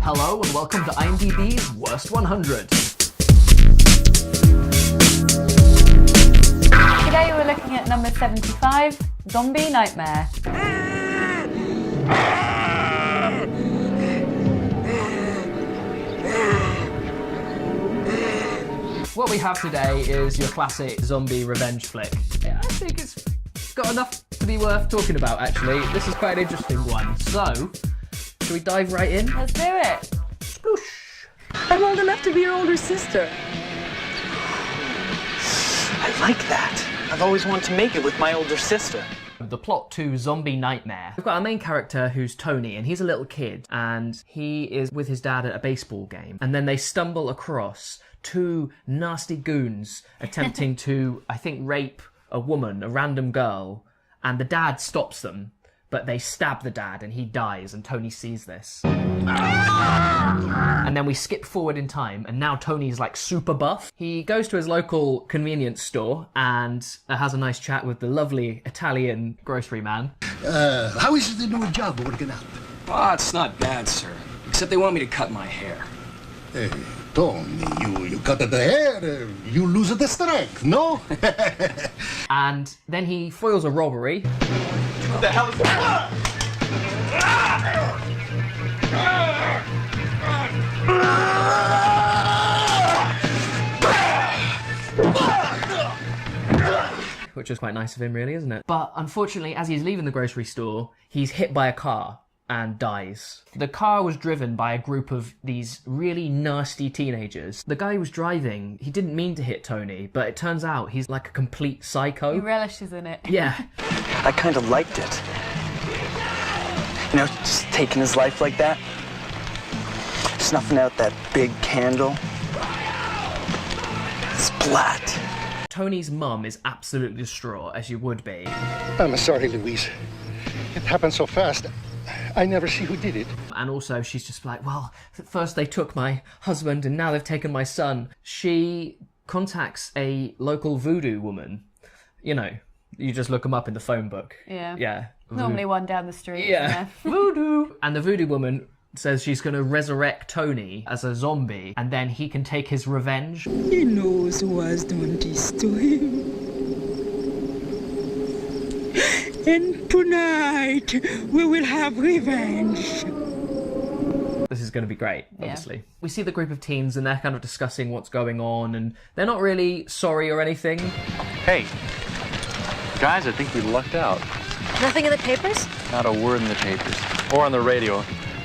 Hello and welcome to IMDB's Worst 100. Today we're looking at number 75, Zombie Nightmare. What we have today is your classic zombie revenge flick. I think it's got enough to be worth talking about, actually. This is quite an interesting one. So, should we dive right in? Let's do it. Sploosh. I'm old enough to be your older sister. I like that. I've always wanted to make it with my older sister. The plot to Zombie Nightmare. We've got our main character who's Tony, and he's a little kid, and he is with his dad at a baseball game, and then they stumble across two nasty goons attempting to, I think, rape a woman, a random girl, and the dad stops them, but they stab the dad and he dies, and Tony sees this. And then we skip forward in time, and now Tony's like super buff. He goes to his local convenience store and has a nice chat with the lovely Italian grocery man. How is the new job working out? Oh, it's not bad, sir. Except they want me to cut my hair. Hey, Tony, you cut the hair, you lose the strength, no? And then he foils a robbery. What the hell is that? Which is quite nice of him, really, isn't it? But unfortunately, as he's leaving the grocery store, he's hit by a car and dies. The car was driven by a group of these really nasty teenagers. The guy who was driving, he didn't mean to hit Tony, but it turns out he's like a complete psycho. He relishes in it. Yeah. I kind of liked it. You know, just taking his life like that. Snuffing out that big candle. Splat. Tony's mum is absolutely distraught, as you would be. I'm sorry, Louise. It happened so fast. I never see who did it. And also, she's just like, well, first they took my husband and now they've taken my son. She contacts a local voodoo woman. You know, you just look them up in the phone book. Yeah. Yeah. Normally one down the street. Yeah. Voodoo. And the voodoo woman says she's going to resurrect Tony as a zombie and then he can take his revenge. He knows who has done this to him. And tonight, we will have revenge. This is going to be great, obviously. Yeah. We see the group of teens and they're kind of discussing what's going on and they're not really sorry or anything. Hey, guys, I think we lucked out. Nothing in the papers? Not a word in the papers. Or on the radio.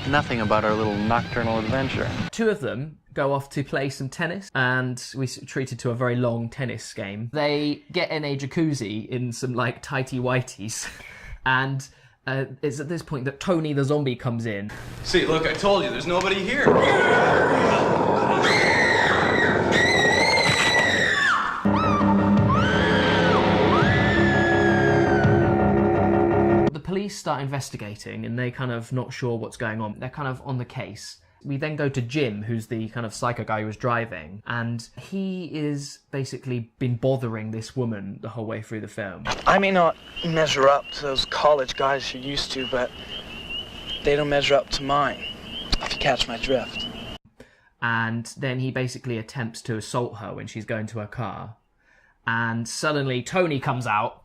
Nothing about our little nocturnal adventure. Two of them go off to play some tennis, and we treated to a very long tennis game. They get in a jacuzzi in some, like, tighty-whities, and it's at this point that Tony the zombie comes in. See, look, I told you, there's nobody here. The police start investigating, and they're kind of not sure what's going on. They're kind of on the case. We then go to Jim, who's the kind of psycho guy who was driving, and he is basically been bothering this woman the whole way through the film. I may not measure up to those college guys you're used to, but they don't measure up to mine, if you catch my drift. And then he basically attempts to assault her when she's going to her car. And suddenly Tony comes out.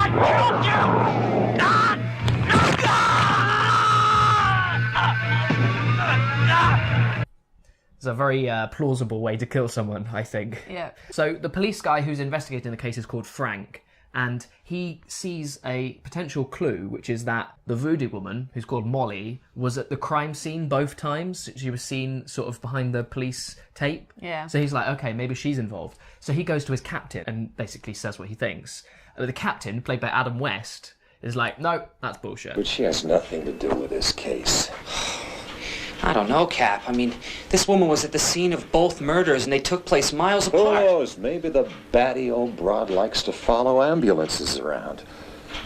It's a very plausible way to kill someone, I think. Yeah. So the police guy who's investigating the case is called Frank, and he sees a potential clue, which is that the voodoo woman, who's called Molly, was at the crime scene both times. She was seen sort of behind the police tape. Yeah. So he's like, okay, maybe she's involved. So he goes to his captain and basically says what he thinks. The captain, played by Adam West, is like, no, that's bullshit. But she has nothing to do with this case. I don't know, Cap. I mean, this woman was at the scene of both murders and they took place miles apart. Who knows? Maybe the batty old broad likes to follow ambulances around.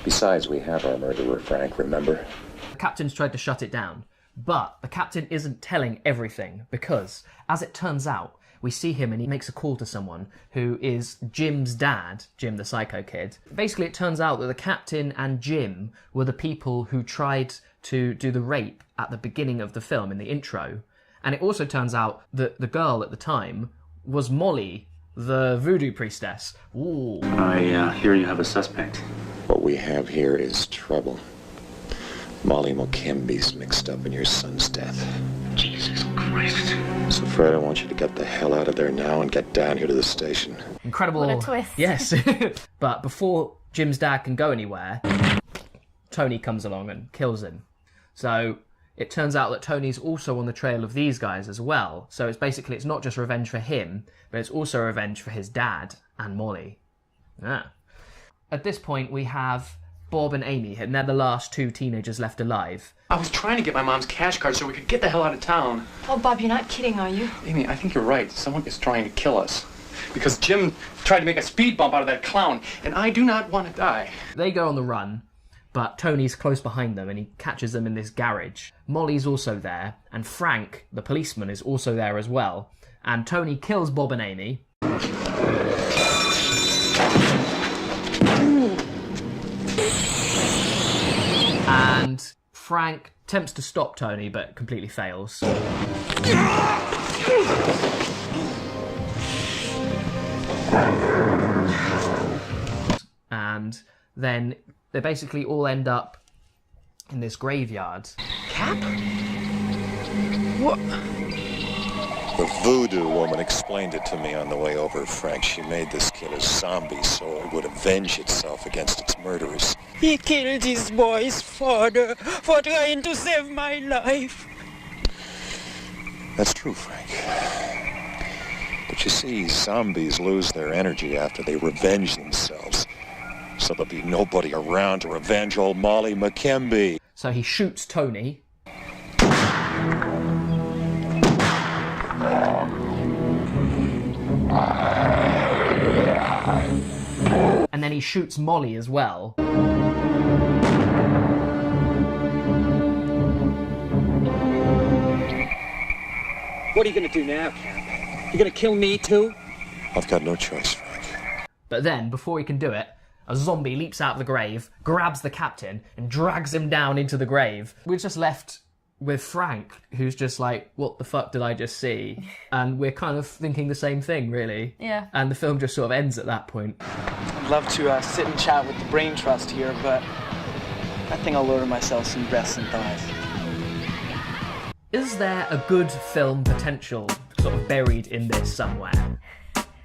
Besides, we have our murderer, Frank, remember? The captain's tried to shut it down, but the captain isn't telling everything because, as it turns out, we see him and he makes a call to someone who is Jim's dad, Jim the psycho kid. Basically, it turns out that the captain and Jim were the people who tried to do the rape at the beginning of the film, in the intro. And it also turns out that the girl at the time was Molly, the voodoo priestess. Ooh. I hear you have a suspect. What we have here is trouble. Molly McKimby's mixed up in your son's death. Jesus Christ. So, Fred, I want you to get the hell out of there now and get down here to the station. Incredible. What a twist. Yes. But before Jim's dad can go anywhere, Tony comes along and kills him. So it turns out that Tony's also on the trail of these guys as well. So it's not just revenge for him, but it's also revenge for his dad and Molly. Yeah. At this point, we have Bob and Amy, and they're the last two teenagers left alive. I was trying to get my mom's cash card so we could get the hell out of town. Oh, Bob, you're not kidding, are you? Amy, I think you're right. Someone is trying to kill us. Because Jim tried to make a speed bump out of that clown, and I do not want to die. They go on the run, but Tony's close behind them and he catches them in this garage. Molly's also there, and Frank, the policeman, is also there as well. And Tony kills Bob and Amy. And Frank attempts to stop Tony, but completely fails. And then they basically all end up in this graveyard. Cap? What? The voodoo woman explained it to me on the way over, Frank. She made this kid a zombie so it would avenge itself against its murderers. He killed his boy's father for trying to save my life. That's true, Frank. But you see, zombies lose their energy after they revenge themselves. So there'll be nobody around to revenge old Molly McKimby. So he shoots Tony. And then he shoots Molly as well. What are you going to do now, Cap? You going to kill me too? I've got no choice, Frank. But then, before he can do it, a zombie leaps out of the grave, grabs the captain, and drags him down into the grave. We're just left with Frank, who's just like, what the fuck did I just see? And we're kind of thinking the same thing, really. Yeah. And the film just sort of ends at that point. I'd love to sit and chat with the Brain Trust here, but I think I'll order myself some breasts and thighs. Is there a good film potential sort of buried in this somewhere?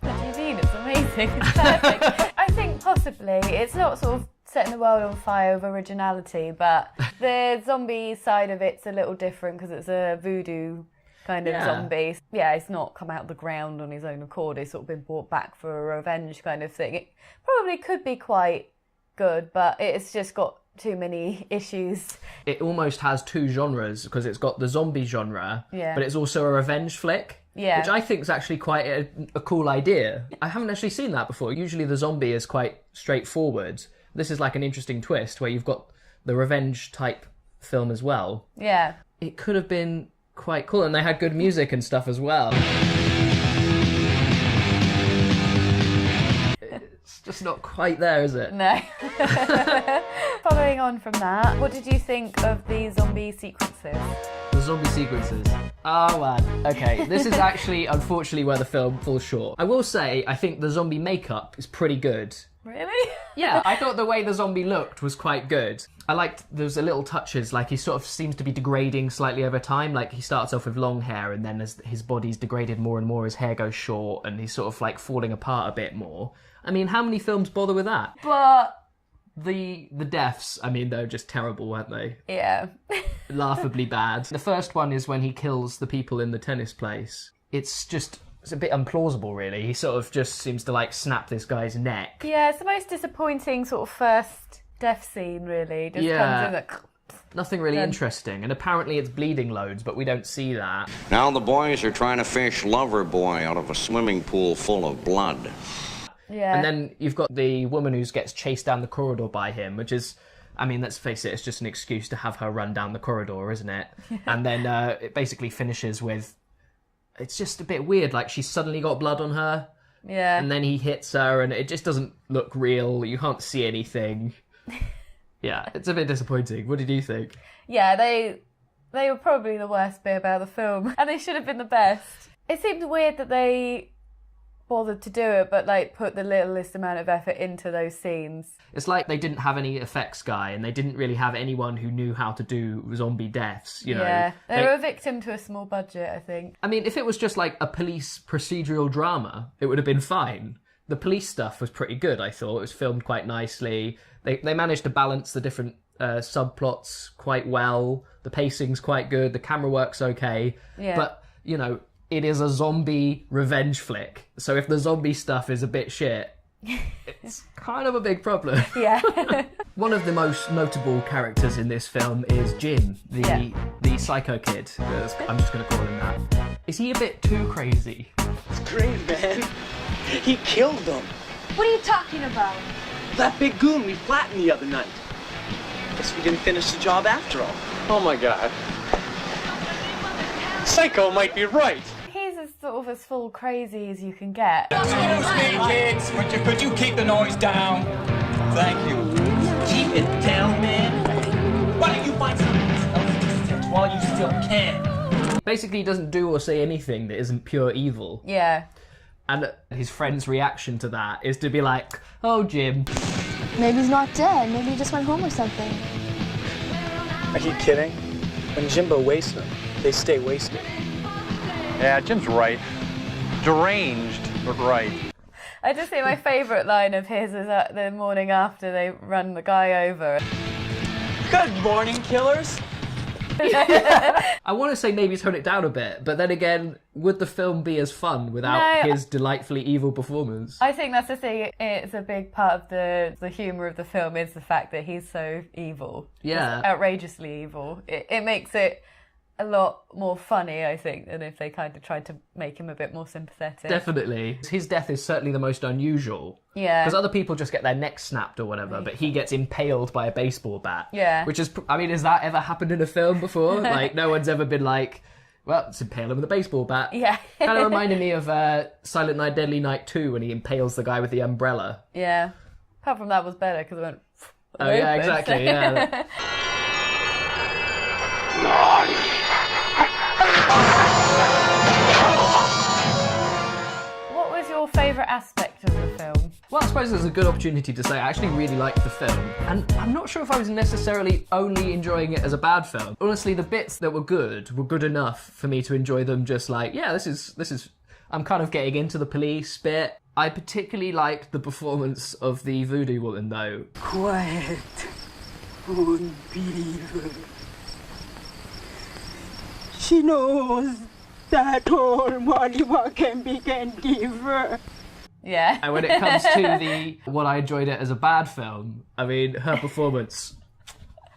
What do you mean? It's amazing. It's perfect. I think possibly. It's not sort of setting the world on fire with originality, but the zombie side of it's a little different because it's a voodoo kind of zombie. Yeah, it's not come out of the ground on his own accord. It's sort of been brought back for a revenge kind of thing. It probably could be quite good, but it's just got too many issues. It almost has two genres because it's got the zombie genre, but it's also a revenge flick. Yeah. Which I think is actually quite a cool idea. I haven't actually seen that before. Usually the zombie is quite straightforward. This is like an interesting twist where you've got the revenge type film as well. Yeah. It could have been quite cool, and they had good music and stuff as well. It's just not quite there, is it? No. Following on from that, what did you think of the zombie sequences? The zombie sequences. Oh man. Okay, this is actually, unfortunately, where the film falls short. I will say, I think the zombie makeup is pretty good. Really? Yeah, I thought the way the zombie looked was quite good. I liked those little touches, like he sort of seems to be degrading slightly over time. Like he starts off with long hair, and then as his body's degraded more and more, his hair goes short, and he's sort of like falling apart a bit more. I mean, how many films bother with that? But the deaths, I mean, they're just terrible, weren't they? yeah. Laughably bad. The first one is when he kills the people in the tennis place. It's a bit implausible, really. He sort of just seems to, like, snap this guy's neck. Yeah, it's the most disappointing sort of first death scene, really. Just comes in like... Nothing really interesting. And apparently it's bleeding loads, but we don't see that. Now the boys are trying to fish Loverboy out of a swimming pool full of blood. Yeah. And then you've got the woman who gets chased down the corridor by him, which is... I mean, let's face it, it's just an excuse to have her run down the corridor, isn't it? Yeah. And then it basically finishes with it's just a bit weird. Like, she's suddenly got blood on her, Yeah. and then he hits her, and it just doesn't look real. You can't see anything. Yeah, it's a bit disappointing. What did you think? Yeah, they were probably the worst bit about the film, and they should have been the best. It seemed weird that they bothered to do it, but like put the littlest amount of effort into those scenes. It's like they didn't have any effects guy, and they didn't really have anyone who knew how to do zombie deaths, you know. Yeah, they were a victim to a small budget, I think. I mean, if it was just like a police procedural drama, it would have been fine. The police stuff was pretty good, I thought. It was filmed quite nicely. They managed to balance the different subplots quite well. The pacing's quite good. The camera work's okay. Yeah. But, you know, it is a zombie revenge flick. So if the zombie stuff is a bit shit, it's kind of a big problem. Yeah. One of the most notable characters in this film is Jim, the psycho kid. I'm just going to call him that. Is he a bit too crazy? It's great, man. He killed them. What are you talking about? That big goon we flattened the other night. Guess we didn't finish the job after all. Oh my God. Psycho might be right. He's as sort of as full crazy as you can get. Excuse me, kids. Could you keep the noise down? Thank you. Keep it down, man. Why don't you find something else to while you still can? Basically, he doesn't do or say anything that isn't pure evil. Yeah. And his friend's reaction to that is to be like, oh, Jim. Maybe he's not dead. Maybe he just went home or something. Are you kidding? When Jimbo wastes them, they stay wasted. Yeah, Jim's right. Deranged, but right. I just think my favourite line of his is at the morning after they run the guy over. Good morning, killers. I want to say maybe tone it down a bit, but then again, would the film be as fun without his delightfully evil performance? I think that's the thing. It's a big part of the humour of the film is the fact that he's so evil. Yeah. Just outrageously evil. It makes it a lot more funny, I think, than if they kind of tried to make him a bit more sympathetic. Definitely. His death is certainly the most unusual. Yeah. Because other people just get their necks snapped or whatever, but he gets impaled by a baseball bat. Yeah. Which is, I mean, has that ever happened in a film before? Like, no one's ever been like, well, let's impale him with a baseball bat. Yeah. Kind of reminded me of Silent Night, Deadly Night 2 when he impales the guy with the umbrella. Yeah. Apart from that was better because it went... Oh, yeah, exactly, yeah. What was your favourite aspect of the film? Well, I suppose it's a good opportunity to say I actually really liked the film, and I'm not sure if I was necessarily only enjoying it as a bad film. Honestly, the bits that were good enough for me to enjoy them just like, yeah, this is I'm kind of getting into the police bit. I particularly liked the performance of the voodoo woman, though. Quiet. Unbeliever. She knows that all Mollywa can be can give her. Yeah. And when it comes to what I enjoyed it as a bad film, I mean, her performance.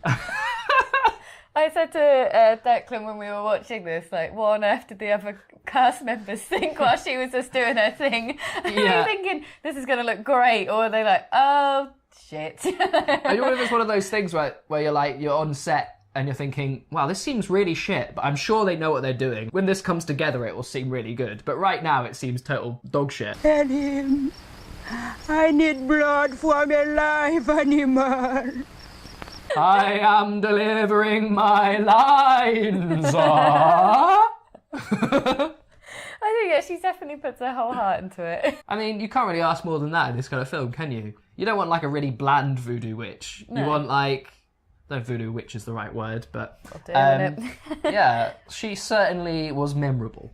I said to Declan when we were watching this, like, what on earth did the other cast members think while she was just doing her thing? Are you thinking, this is going to look great? Or are they like, oh, shit. I wonder if it's one of those things where you're on set and you're thinking, wow, this seems really shit, but I'm sure they know what they're doing. When this comes together, it will seem really good. But right now, it seems total dog shit. Tell him, I need blood for my live animal. I am delivering my lines. I think she definitely puts her whole heart into it. I mean, you can't really ask more than that in this kind of film, can you? You don't want like a really bland voodoo witch. No. You want like... No, voodoo witch is the right word, but... yeah, she certainly was memorable.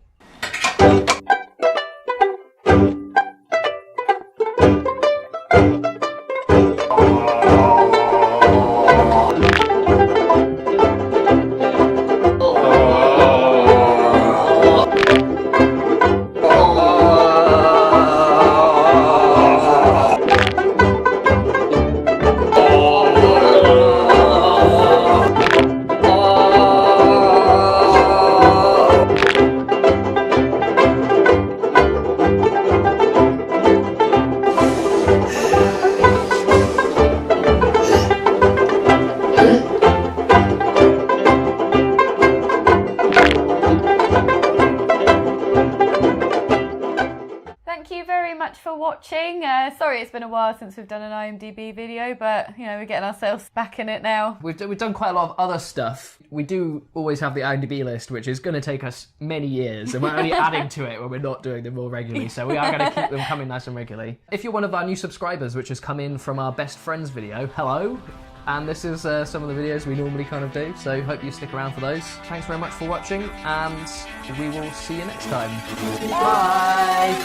watching. Sorry it's been a while since we've done an IMDB video, but you know, we're getting ourselves back in it now. We've done quite a lot of other stuff. We do always have the IMDb list, which is going to take us many years, and we're only adding to it when we're not doing them more regularly, so we are going to keep them coming nice and regularly. If you're one of our new subscribers, which has come in from our best friends video, hello. And this is some of the videos we normally kind of do, so hope you stick around for those. Thanks very much for watching, and we will see you next time. Bye!